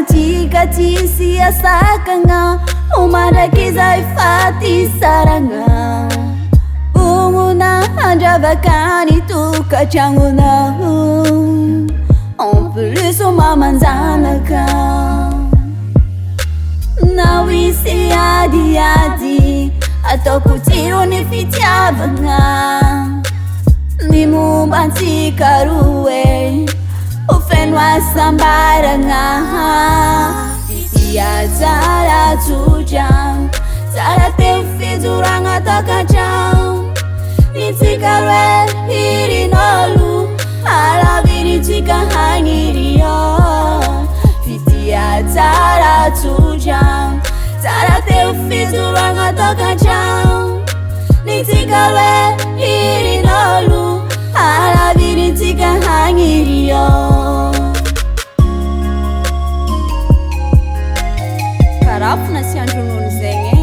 Tika tisi asakanga Umarakiza ifati saranga Umuna andravakani tuka changuna En plus uma manzanaka Nawisi adi adi Ataoko tiro ny fitiavagna Ny momba antsikaroe Ho feno asambaragna Fisia tsara tsotra Tsara teo fijoragna takatrano Ny tsikaroe hirin'olo Alaviritsika hagnirio Fisia tsara tsotra Tsara teo fijoragna takatrano Ny tsikaroe hirin'olo Alaviritsika hagnirio Karafona sy andronony zegny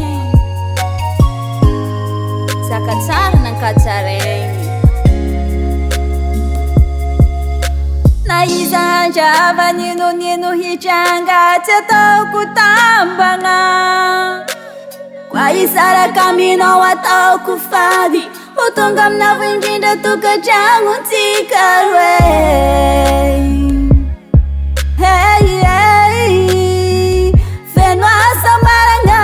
Zaka tsara nankatsaraigny Na iza andrava nino hitranga Tsy ataoko tambagna Kwa isaraka aminao ataoko fady Ho tonga aminavo indrindra tokatragno tsika roe Hey, hey, feno asambaragna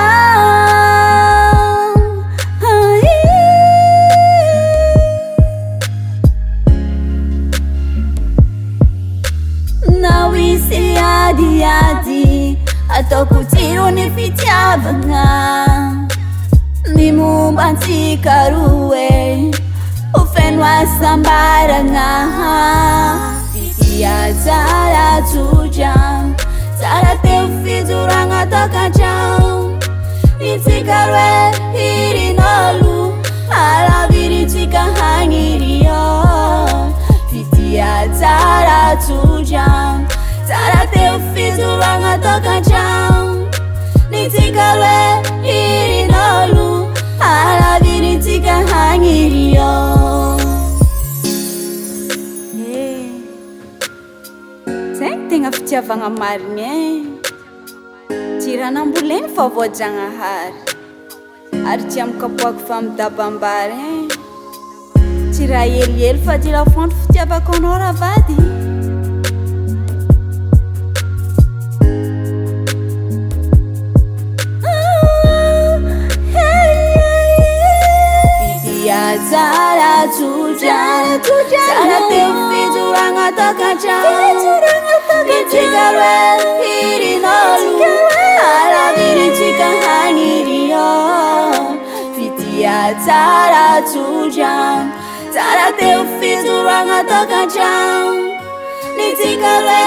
Nawisi adi adi Ataoko tiro ny fitiavagna Ny momba antsikaroe Ho feno asambaragna Fisia tsara tsotra Tsara teo fijoragna takatrano Ny tsikaroe hirin'olo Alaviritsika hagnirio Fisia tsara tsotra Tsara teo fijoragna takatrano Ny tsikaroe hirin'olo Alaviritsika hagnirio Zegny tegna fitiavagna marigny Tsy raha namboleny fa voajanahary Ary tsy amikapoako fa midabambary Tsy raha helihely fa ty lafonto fitiavako anao raha vady Tsara tsotra Tsara teo fijoragna takatrano Ny tsikaroe hirin'olo Alaviritsika hagnirio Fisia tsara tsotra Tsara teo fijoragna takatrano Ny tsikaroe